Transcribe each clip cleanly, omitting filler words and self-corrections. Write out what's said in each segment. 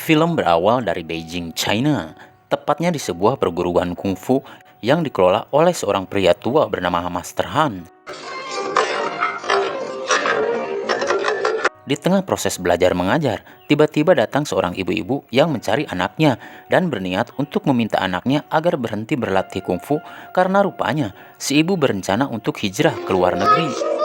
Film berawal dari Beijing, China, tepatnya di sebuah perguruan kungfu yang dikelola oleh seorang pria tua bernama Master Han. Di tengah proses belajar mengajar, tiba-tiba datang seorang ibu-ibu yang mencari anaknya dan berniat untuk meminta anaknya agar berhenti berlatih kungfu karena rupanya si ibu berencana untuk hijrah ke luar negeri.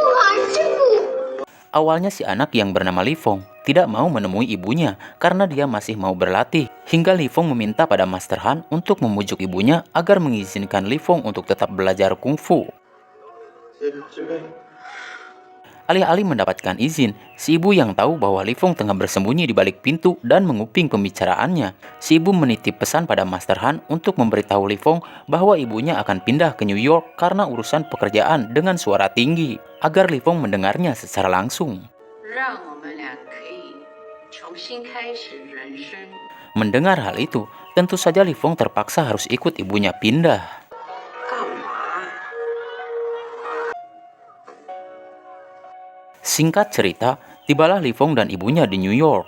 Awalnya si anak yang bernama Li Feng tidak mau menemui ibunya karena dia masih mau berlatih. Hingga Li Feng meminta pada Master Han untuk memujuk ibunya agar mengizinkan Li Feng untuk tetap belajar kungfu. Alih-alih mendapatkan izin, si ibu yang tahu bahwa Li Feng tengah bersembunyi di balik pintu dan menguping pembicaraannya. Si ibu menitip pesan pada Master Han untuk memberitahu Li Feng bahwa ibunya akan pindah ke New York karena urusan pekerjaan dengan suara tinggi, agar Li Feng mendengarnya secara langsung. Mendengar hal itu, tentu saja Li Feng terpaksa harus ikut ibunya pindah. Singkat cerita, tibalah Li Feng dan ibunya di New York.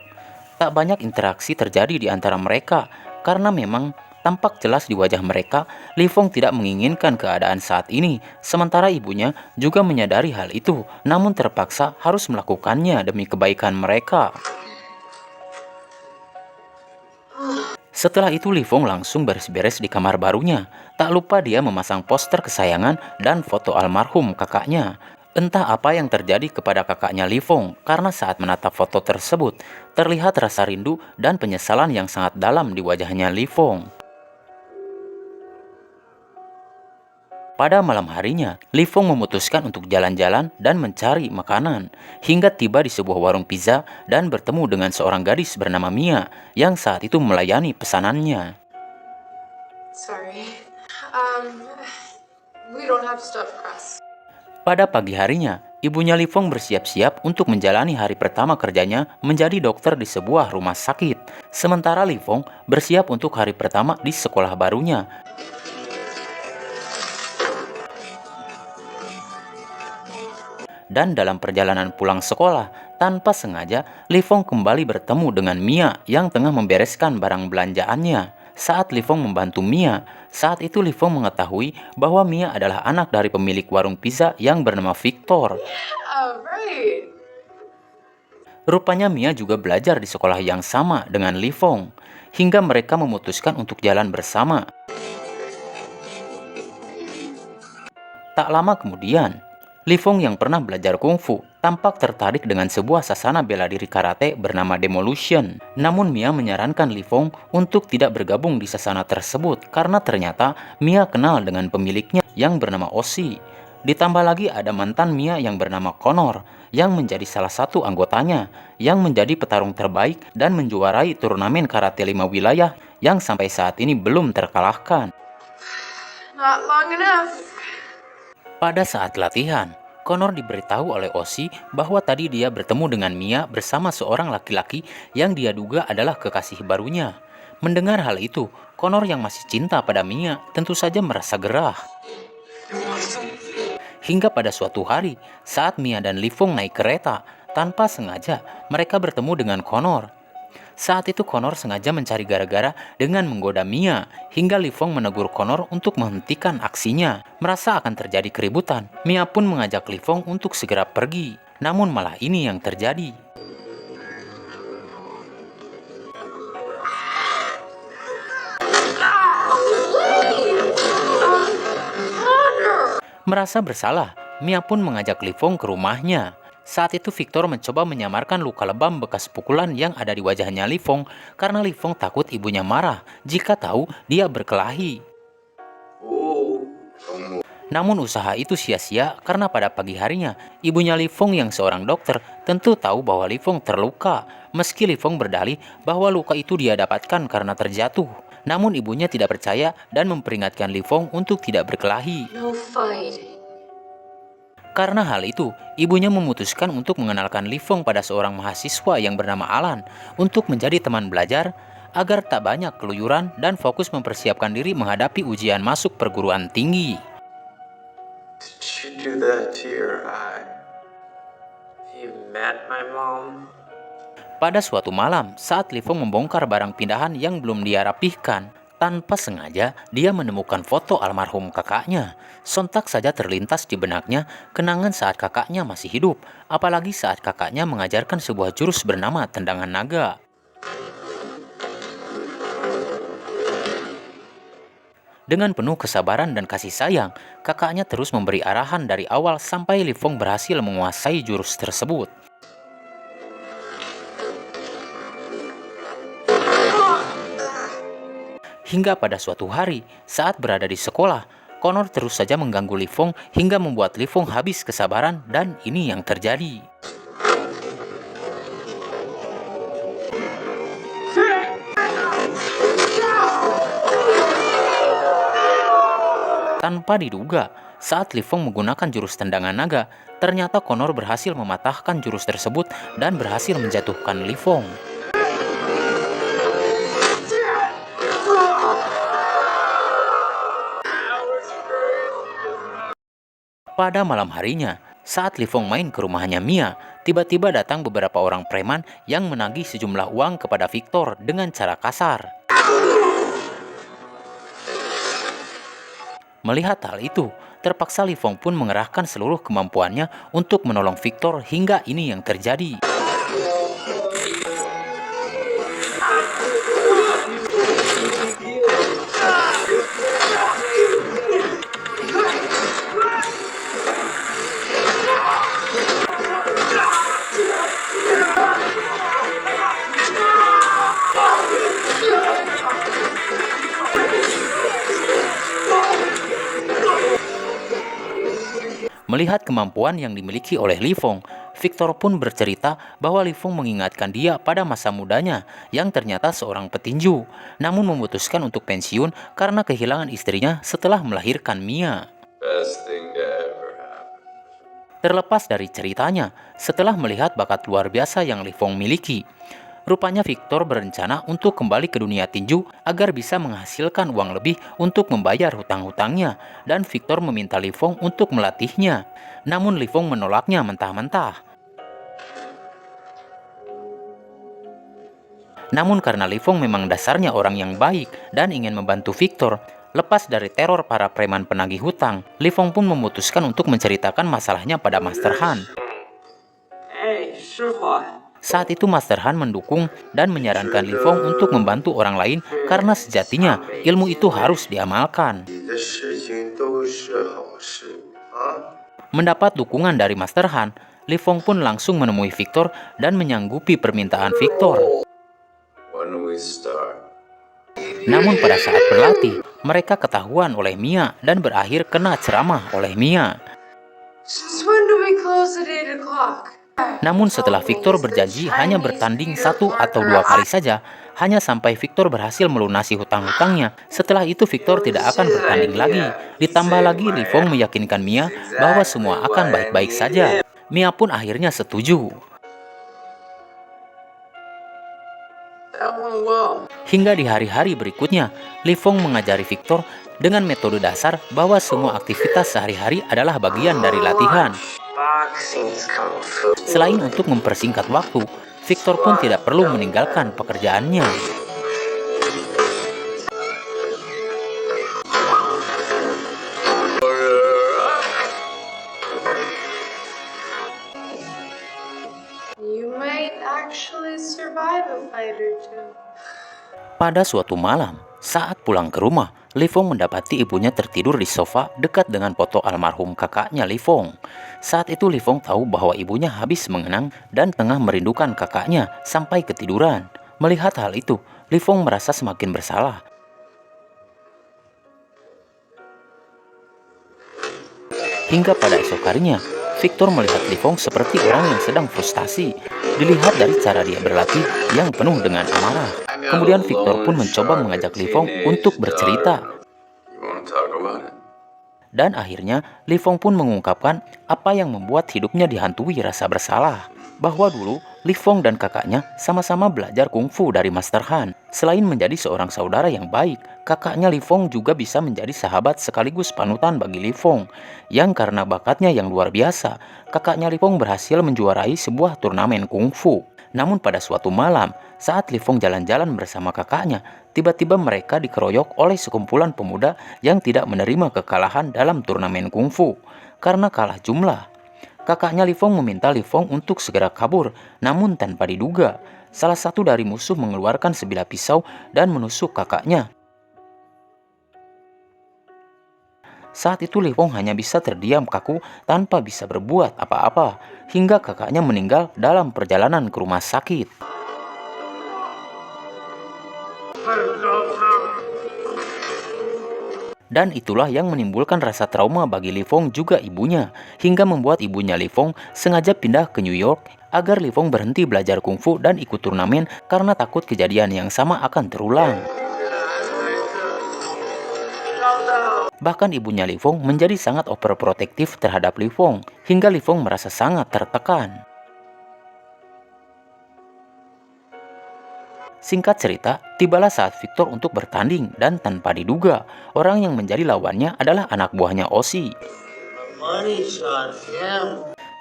Tak banyak interaksi terjadi di antara mereka, karena memang tampak jelas di wajah mereka, Li Feng tidak menginginkan keadaan saat ini, sementara ibunya juga menyadari hal itu, namun terpaksa harus melakukannya demi kebaikan mereka. Setelah itu Li Feng langsung beres-beres di kamar barunya. Tak lupa dia memasang poster kesayangan dan foto almarhum kakaknya. Entah apa yang terjadi kepada kakaknya Li Feng, karena saat menatap foto tersebut, terlihat rasa rindu dan penyesalan yang sangat dalam di wajahnya Li Feng. Pada malam harinya, Li Feng memutuskan untuk jalan-jalan dan mencari makanan, hingga tiba di sebuah warung pizza dan bertemu dengan seorang gadis bernama Mia yang saat itu melayani pesanannya. We don't have stuffed crust. Pada pagi harinya, ibunya Li Feng bersiap-siap untuk menjalani hari pertama kerjanya menjadi dokter di sebuah rumah sakit. Sementara Li Feng bersiap untuk hari pertama di sekolah barunya. Dan dalam perjalanan pulang sekolah, tanpa sengaja, Li Feng kembali bertemu dengan Mia yang tengah membereskan barang belanjaannya. Saat Li Feng membantu Mia, saat itu Li Feng mengetahui bahwa Mia adalah anak dari pemilik warung pizza yang bernama Victor. Right. Rupanya Mia juga belajar di sekolah yang sama dengan Li Feng, hingga mereka memutuskan untuk jalan bersama. Tak lama kemudian, Li Feng yang pernah belajar kungfu tampak tertarik dengan sebuah sasana bela diri karate bernama Demolition. Namun Mia menyarankan Li Feng untuk tidak bergabung di sasana tersebut karena ternyata Mia kenal dengan pemiliknya yang bernama Oshi. Ditambah lagi ada mantan Mia yang bernama Connor yang menjadi salah satu anggotanya yang menjadi petarung terbaik dan menjuarai turnamen karate 5 wilayah yang sampai saat ini belum terkalahkan. Not long enough. Pada saat latihan, Connor diberitahu oleh Oshi bahwa tadi dia bertemu dengan Mia bersama seorang laki-laki yang dia duga adalah kekasih barunya. Mendengar hal itu, Connor yang masih cinta pada Mia tentu saja merasa gerah. Hingga pada suatu hari, saat Mia dan Li Feng naik kereta, tanpa sengaja mereka bertemu dengan Connor. Saat itu Connor sengaja mencari gara-gara dengan menggoda Mia, hingga Li Feng menegur Connor untuk menghentikan aksinya. Merasa akan terjadi keributan, Mia pun mengajak Li Feng untuk segera pergi. Namun malah ini yang terjadi. Merasa bersalah, Mia pun mengajak Li Feng ke rumahnya. Saat itu Victor mencoba menyamarkan luka lebam bekas pukulan yang ada di wajahnya Li Feng karena Li Feng takut ibunya marah jika tahu dia berkelahi. Namun usaha itu sia-sia karena pada pagi harinya ibunya Li Feng yang seorang dokter tentu tahu bahwa Li Feng terluka. Meski Li Feng berdalih bahwa luka itu dia dapatkan karena terjatuh. Namun ibunya tidak percaya dan memperingatkan Li Feng untuk tidak berkelahi. No fight. Karena hal itu, ibunya memutuskan untuk mengenalkan Li Feng pada seorang mahasiswa yang bernama Alan untuk menjadi teman belajar agar tak banyak keluyuran dan fokus mempersiapkan diri menghadapi ujian masuk perguruan tinggi. Did you do that to your eye? You met my mom? Pada suatu malam, saat Li Feng membongkar barang pindahan yang belum dia rapihkan, tanpa sengaja dia menemukan foto almarhum kakaknya. Sontak saja terlintas di benaknya kenangan saat kakaknya masih hidup, apalagi saat kakaknya mengajarkan sebuah jurus bernama tendangan naga. Dengan penuh kesabaran dan kasih sayang, kakaknya terus memberi arahan dari awal sampai Li Feng berhasil menguasai jurus tersebut. Hingga pada suatu hari, saat berada di sekolah, Connor terus saja mengganggu Li Feng hingga membuat Li Feng habis kesabaran dan ini yang terjadi. Tanpa diduga, saat Li Feng menggunakan jurus tendangan naga, ternyata Connor berhasil mematahkan jurus tersebut dan berhasil menjatuhkan Li Feng. Pada malam harinya, saat Li Feng main ke rumahnya Mia, tiba-tiba datang beberapa orang preman yang menagih sejumlah uang kepada Victor dengan cara kasar. Melihat hal itu, terpaksa Li Feng pun mengerahkan seluruh kemampuannya untuk menolong Victor hingga ini yang terjadi. Melihat kemampuan yang dimiliki oleh Li Feng, Victor pun bercerita bahwa Li Feng mengingatkan dia pada masa mudanya yang ternyata seorang petinju, namun memutuskan untuk pensiun karena kehilangan istrinya setelah melahirkan Mia. Best thing to ever happen. Terlepas dari ceritanya, setelah melihat bakat luar biasa yang Li Feng miliki, rupanya Victor berencana untuk kembali ke dunia tinju agar bisa menghasilkan uang lebih untuk membayar hutang-hutangnya, dan Victor meminta Li Feng untuk melatihnya. Namun Li Feng menolaknya mentah-mentah. Namun karena Li Feng memang dasarnya orang yang baik dan ingin membantu Victor, lepas dari teror para preman penagih hutang, Li Feng pun memutuskan untuk menceritakan masalahnya pada Master Han. Saat itu Master Han mendukung dan menyarankan Li Feng untuk membantu orang lain karena sejatinya ilmu itu harus diamalkan. Mendapat dukungan dari Master Han, Li Feng pun langsung menemui Victor dan menyanggupi permintaan Victor. Namun pada saat berlatih, mereka ketahuan oleh Mia dan berakhir kena ceramah oleh Mia. Since when do we close at 8 o'clock? Namun setelah Victor berjanji hanya bertanding 1 atau 2 kali saja, hanya sampai Victor berhasil melunasi hutang-hutangnya. Setelah itu Victor tidak akan bertanding lagi. Ditambah lagi Li Feng meyakinkan Mia bahwa semua akan baik-baik saja. Mia pun akhirnya setuju. Hingga di hari-hari berikutnya, Li Feng mengajari Victor dengan metode dasar bahwa semua aktivitas sehari-hari adalah bagian dari latihan. Selain untuk mempersingkat waktu, Victor pun tidak perlu meninggalkan pekerjaannya. You might actually survive a fight or two. Pada suatu malam, saat pulang ke rumah, Li Feng mendapati ibunya tertidur di sofa dekat dengan foto almarhum kakaknya Li Feng. Saat itu Li Feng tahu bahwa ibunya habis mengenang dan tengah merindukan kakaknya sampai ketiduran. Melihat hal itu, Li Feng merasa semakin bersalah. Hingga pada esok harinya, Victor melihat Li Feng seperti orang yang sedang frustasi. Dilihat dari cara dia berlatih yang penuh dengan amarah. Kemudian Victor pun mencoba mengajak Li Feng untuk bercerita. Dan akhirnya Li Feng pun mengungkapkan apa yang membuat hidupnya dihantui rasa bersalah. Bahwa dulu Li Feng dan kakaknya sama-sama belajar kungfu dari Master Han. Selain menjadi seorang saudara yang baik, kakaknya Li Feng juga bisa menjadi sahabat sekaligus panutan bagi Li Feng. Yang karena bakatnya yang luar biasa, kakaknya Li Feng berhasil menjuarai sebuah turnamen kungfu. Namun pada suatu malam, saat Li Fong jalan-jalan bersama kakaknya, tiba-tiba mereka dikeroyok oleh sekumpulan pemuda yang tidak menerima kekalahan dalam turnamen kungfu karena kalah jumlah. Kakaknya Li Fong meminta Li Fong untuk segera kabur, namun tanpa diduga, salah satu dari musuh mengeluarkan sebilah pisau dan menusuk kakaknya. Saat itu Li Fong hanya bisa terdiam kaku tanpa bisa berbuat apa-apa, hingga kakaknya meninggal dalam perjalanan ke rumah sakit. Dan itulah yang menimbulkan rasa trauma bagi Li Fong juga ibunya, hingga membuat ibunya Li Fong sengaja pindah ke New York agar Li Fong berhenti belajar kungfu dan ikut turnamen karena takut kejadian yang sama akan terulang. Bahkan ibunya Li Fong menjadi sangat overprotektif terhadap Li Fong, hingga Li Fong merasa sangat tertekan. Singkat cerita, tibalah saat Victor untuk bertanding dan tanpa diduga, orang yang menjadi lawannya adalah anak buahnya Osi.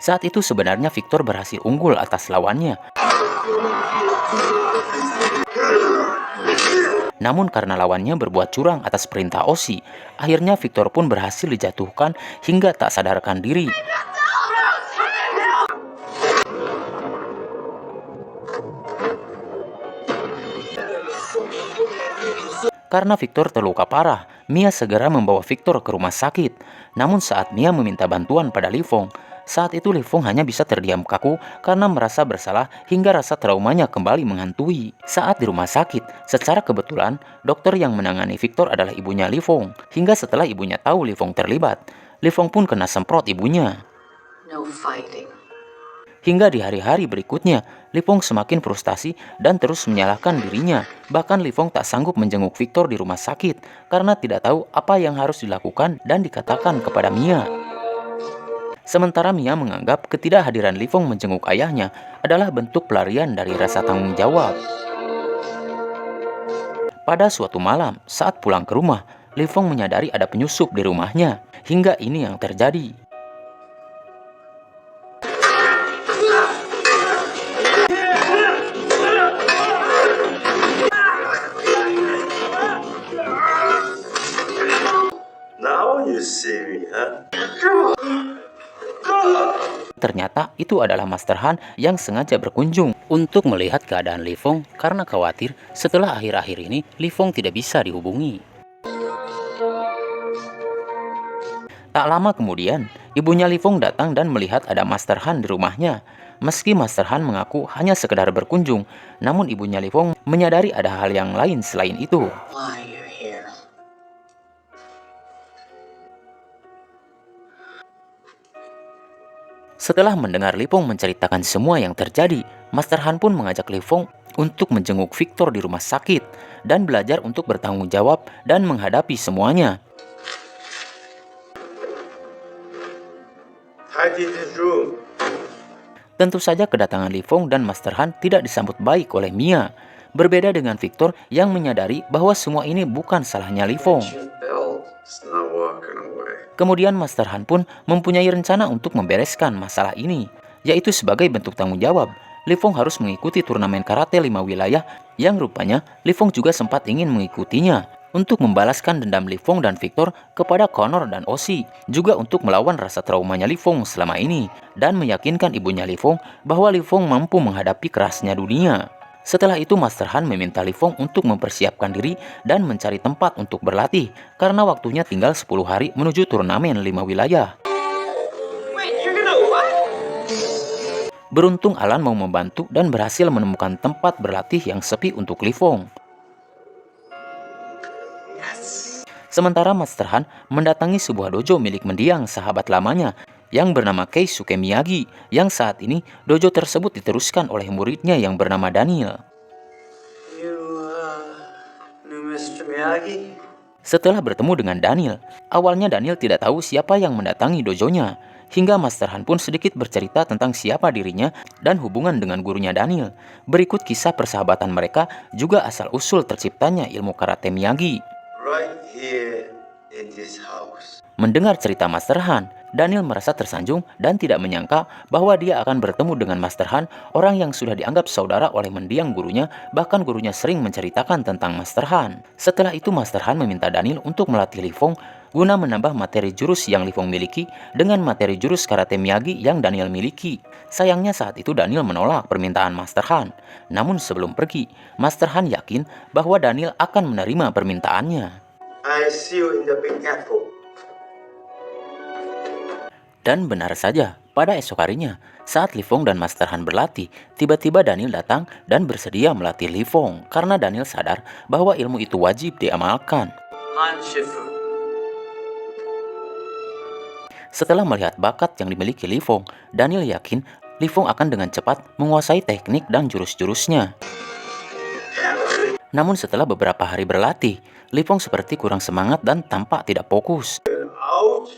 Saat itu sebenarnya Victor berhasil unggul atas lawannya. Namun karena lawannya berbuat curang atas perintah Osi, akhirnya Victor pun berhasil dijatuhkan hingga tak sadarkan diri. Karena Victor terluka parah, Mia segera membawa Victor ke rumah sakit. Namun saat Mia meminta bantuan pada Li Fong, saat itu Li Fong hanya bisa terdiam kaku karena merasa bersalah hingga rasa traumanya kembali menghantui. Saat di rumah sakit, secara kebetulan, dokter yang menangani Victor adalah ibunya Li Fong. Hingga setelah ibunya tahu Li Fong terlibat, Li Fong pun kena semprot ibunya. No fighting. Hingga di hari-hari berikutnya, Li Fong semakin frustasi dan terus menyalahkan dirinya. Bahkan Li Fong tak sanggup menjenguk Victor di rumah sakit karena tidak tahu apa yang harus dilakukan dan dikatakan kepada Mia. Sementara Mia menganggap ketidakhadiran Li Fong menjenguk ayahnya adalah bentuk pelarian dari rasa tanggung jawab. Pada suatu malam, saat pulang ke rumah, Li Fong menyadari ada penyusup di rumahnya. Hingga ini yang terjadi. Now you see me, huh? Ternyata itu adalah Master Han yang sengaja berkunjung untuk melihat keadaan Li Fong karena khawatir setelah akhir-akhir ini Li Fong tidak bisa dihubungi. Tak lama kemudian, ibunya Li Fong datang dan melihat ada Master Han di rumahnya. Meski Master Han mengaku hanya sekedar berkunjung, namun ibunya Li Fong menyadari ada hal yang lain selain itu. Why you're here? Setelah mendengar Li Fong menceritakan semua yang terjadi, Master Han pun mengajak Li Fong untuk menjenguk Victor di rumah sakit dan belajar untuk bertanggung jawab dan menghadapi semuanya. Tentu saja kedatangan Li Fong dan Master Han tidak disambut baik oleh Mia. Berbeda dengan Victor yang menyadari bahwa semua ini bukan salahnya Li Fong. Kemudian Master Han pun mempunyai rencana untuk membereskan masalah ini, yaitu sebagai bentuk tanggung jawab. Li Fong harus mengikuti turnamen karate 5 wilayah yang rupanya Li Fong juga sempat ingin mengikutinya untuk membalaskan dendam Li Fong dan Victor kepada Connor dan Osi, juga untuk melawan rasa traumanya Li Fong selama ini dan meyakinkan ibunya Li Fong bahwa Li Fong mampu menghadapi kerasnya dunia. Setelah itu Master Han meminta Li Fong untuk mempersiapkan diri dan mencari tempat untuk berlatih karena waktunya tinggal 10 hari menuju turnamen 5 wilayah. Wait, you're gonna what? Beruntung Alan mau membantu dan berhasil menemukan tempat berlatih yang sepi untuk Li Fong. Sementara Master Han mendatangi sebuah dojo milik mendiang sahabat lamanya yang bernama Keisuke Miyagi, yang saat ini dojo tersebut diteruskan oleh muridnya yang bernama Daniel. New Mr. Miyagi? Setelah bertemu dengan Daniel, awalnya Daniel tidak tahu siapa yang mendatangi dojonya, hingga Master Han pun sedikit bercerita tentang siapa dirinya dan hubungan dengan gurunya Daniel. Berikut kisah persahabatan mereka juga asal-usul terciptanya ilmu karate Miyagi. Right here in this house. Mendengar cerita Master Han, Daniel merasa tersanjung dan tidak menyangka bahwa dia akan bertemu dengan Master Han, orang yang sudah dianggap saudara oleh mendiang gurunya, bahkan gurunya sering menceritakan tentang Master Han. Setelah itu Master Han meminta Daniel untuk melatih Li Fong guna menambah materi jurus yang Li Fong miliki dengan materi jurus karate Miyagi yang Daniel miliki. Sayangnya saat itu Daniel menolak permintaan Master Han. Namun sebelum pergi, Master Han yakin bahwa Daniel akan menerima permintaannya. I see you in the Big Apple. Dan benar saja, pada esok harinya, saat Li Fong dan Master Han berlatih, tiba-tiba Daniel datang dan bersedia melatih Li Fong karena Daniel sadar bahwa ilmu itu wajib diamalkan. Han Shifu. Setelah melihat bakat yang dimiliki Li Fong, Daniel yakin Li Fong akan dengan cepat menguasai teknik dan jurus-jurusnya. Namun setelah beberapa hari berlatih, Li Fong seperti kurang semangat dan tampak tidak fokus. Out.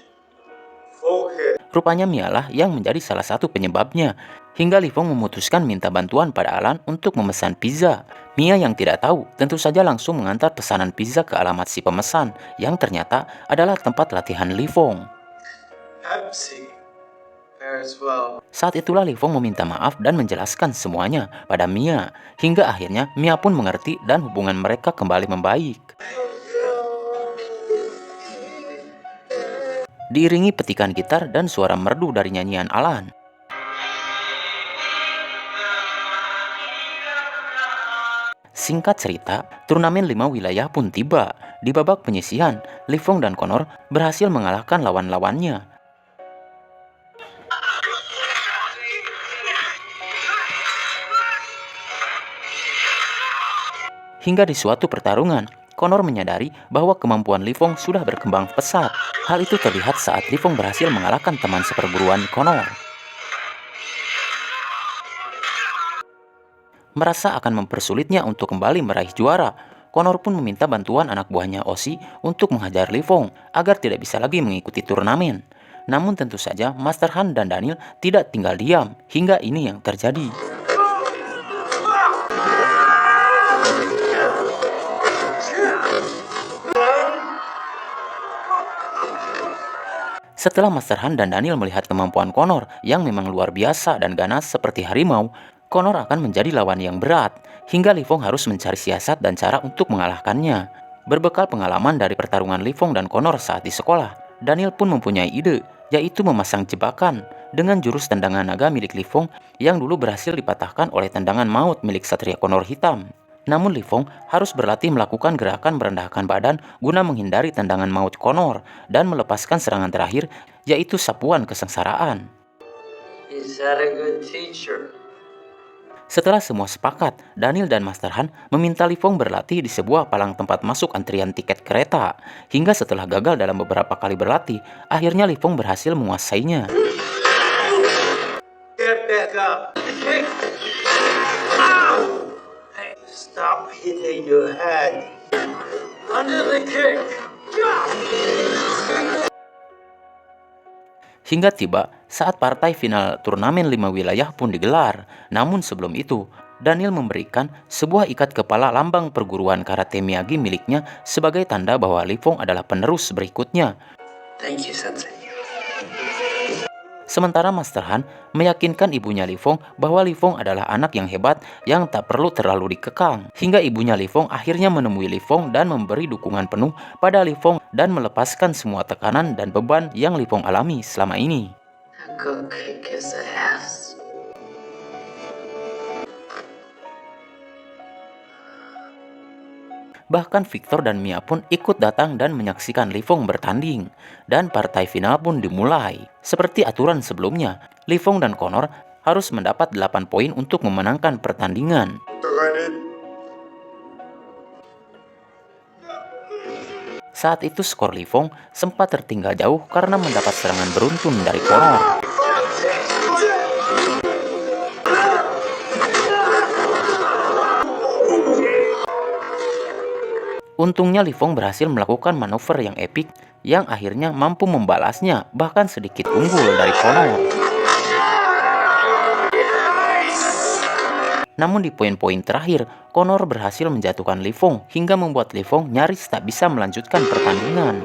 Focus. Rupanya Mialah yang menjadi salah satu penyebabnya, hingga Li Fong memutuskan minta bantuan pada Alan untuk memesan pizza. Mia yang tidak tahu tentu saja langsung mengantar pesanan pizza ke alamat si pemesan, yang ternyata adalah tempat latihan Li Fong. Pepsi. Fares well. Saat itulah Li Fong meminta maaf dan menjelaskan semuanya pada Mia, hingga akhirnya Mia pun mengerti dan hubungan mereka kembali membaik. Diiringi petikan gitar dan suara merdu dari nyanyian Alan. Singkat cerita, turnamen 5 wilayah pun tiba. Di babak penyisihan, Li Fong dan Connor berhasil mengalahkan lawan-lawannya. Hingga di suatu pertarungan, Connor menyadari bahwa kemampuan Li Fong sudah berkembang pesat. Hal itu terlihat saat Li Fong berhasil mengalahkan teman seperguruan Connor. Merasa akan mempersulitnya untuk kembali meraih juara, Connor pun meminta bantuan anak buahnya Osi untuk menghajar Li Fong agar tidak bisa lagi mengikuti turnamen. Namun tentu saja Master Han dan Daniel tidak tinggal diam hingga ini yang terjadi. Setelah Master Han dan Daniel melihat kemampuan Connor yang memang luar biasa dan ganas seperti harimau, Connor akan menjadi lawan yang berat, hingga Li Fong harus mencari siasat dan cara untuk mengalahkannya. Berbekal pengalaman dari pertarungan Li Fong dan Connor saat di sekolah, Daniel pun mempunyai ide, yaitu memasang jebakan dengan jurus tendangan naga milik Li Fong yang dulu berhasil dipatahkan oleh tendangan maut milik Satria Connor Hitam. Namun Li Fong harus berlatih melakukan gerakan merendahkan badan guna menghindari tendangan maut Connor dan melepaskan serangan terakhir, yaitu sapuan kesengsaraan. Is that a good teacher? Setelah semua sepakat, Daniel dan Master Han meminta Li Fong berlatih di sebuah palang tempat masuk antrian tiket kereta. Hingga setelah gagal dalam beberapa kali berlatih, akhirnya Li Fong berhasil menguasainya. Get back up. Stop hitting your head. Under the kick. Hingga tiba saat partai final turnamen 5 wilayah pun digelar. Namun sebelum itu, Daniel memberikan sebuah ikat kepala lambang perguruan karate Miyagi miliknya sebagai tanda bahwa Li Fong adalah penerus berikutnya. Thank you, Sensei. Sementara Master Han meyakinkan ibunya Li Fong bahwa Li Fong adalah anak yang hebat yang tak perlu terlalu dikekang. Hingga ibunya Li Fong akhirnya menemui Li Fong dan memberi dukungan penuh pada Li Fong dan melepaskan semua tekanan dan beban yang Li Fong alami selama ini. Go kick his ass. Bahkan Victor dan Mia pun ikut datang dan menyaksikan Li Fong bertanding. Dan partai final pun dimulai. Seperti aturan sebelumnya, Li Fong dan Connor harus mendapat 8 poin untuk memenangkan pertandingan. Saat itu skor Li Fong sempat tertinggal jauh karena mendapat serangan beruntun dari Connor. Untungnya Li Fong berhasil melakukan manuver yang epik yang akhirnya mampu membalasnya, bahkan sedikit unggul dari Connor. Namun di poin-poin terakhir, Connor berhasil menjatuhkan Li Fong hingga membuat Li Fong nyaris tak bisa melanjutkan pertandingan.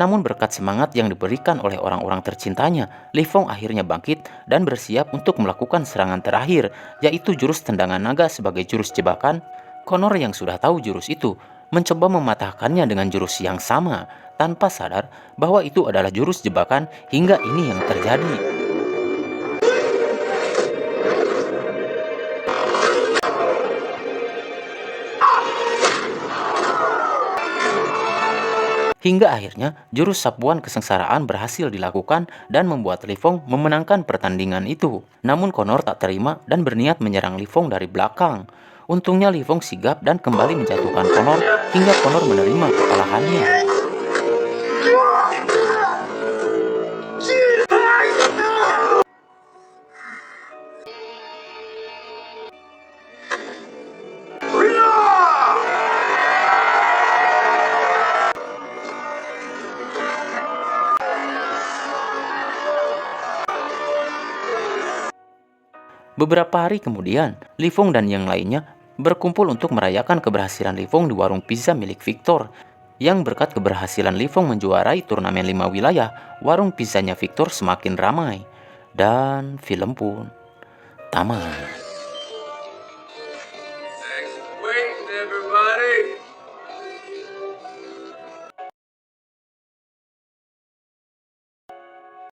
Namun berkat semangat yang diberikan oleh orang-orang tercintanya, Li Fong akhirnya bangkit dan bersiap untuk melakukan serangan terakhir, yaitu jurus tendangan naga sebagai jurus jebakan. Connor yang sudah tahu jurus itu mencoba mematahkannya dengan jurus yang sama, tanpa sadar bahwa itu adalah jurus jebakan hingga ini yang terjadi. Hingga akhirnya jurus sapuan kesengsaraan berhasil dilakukan dan membuat Li Fong memenangkan pertandingan itu. Namun Connor tak terima dan berniat menyerang Li Fong dari belakang. Untungnya Li Fong sigap dan kembali menjatuhkan Connor hingga Connor menerima kekalahannya. Beberapa hari kemudian, Li Fong dan yang lainnya berkumpul untuk merayakan keberhasilan Li Fong di warung pizza milik Victor. Yang berkat keberhasilan Li Fong menjuarai turnamen 5 wilayah, warung pizzanya Victor semakin ramai. Dan film pun tamat.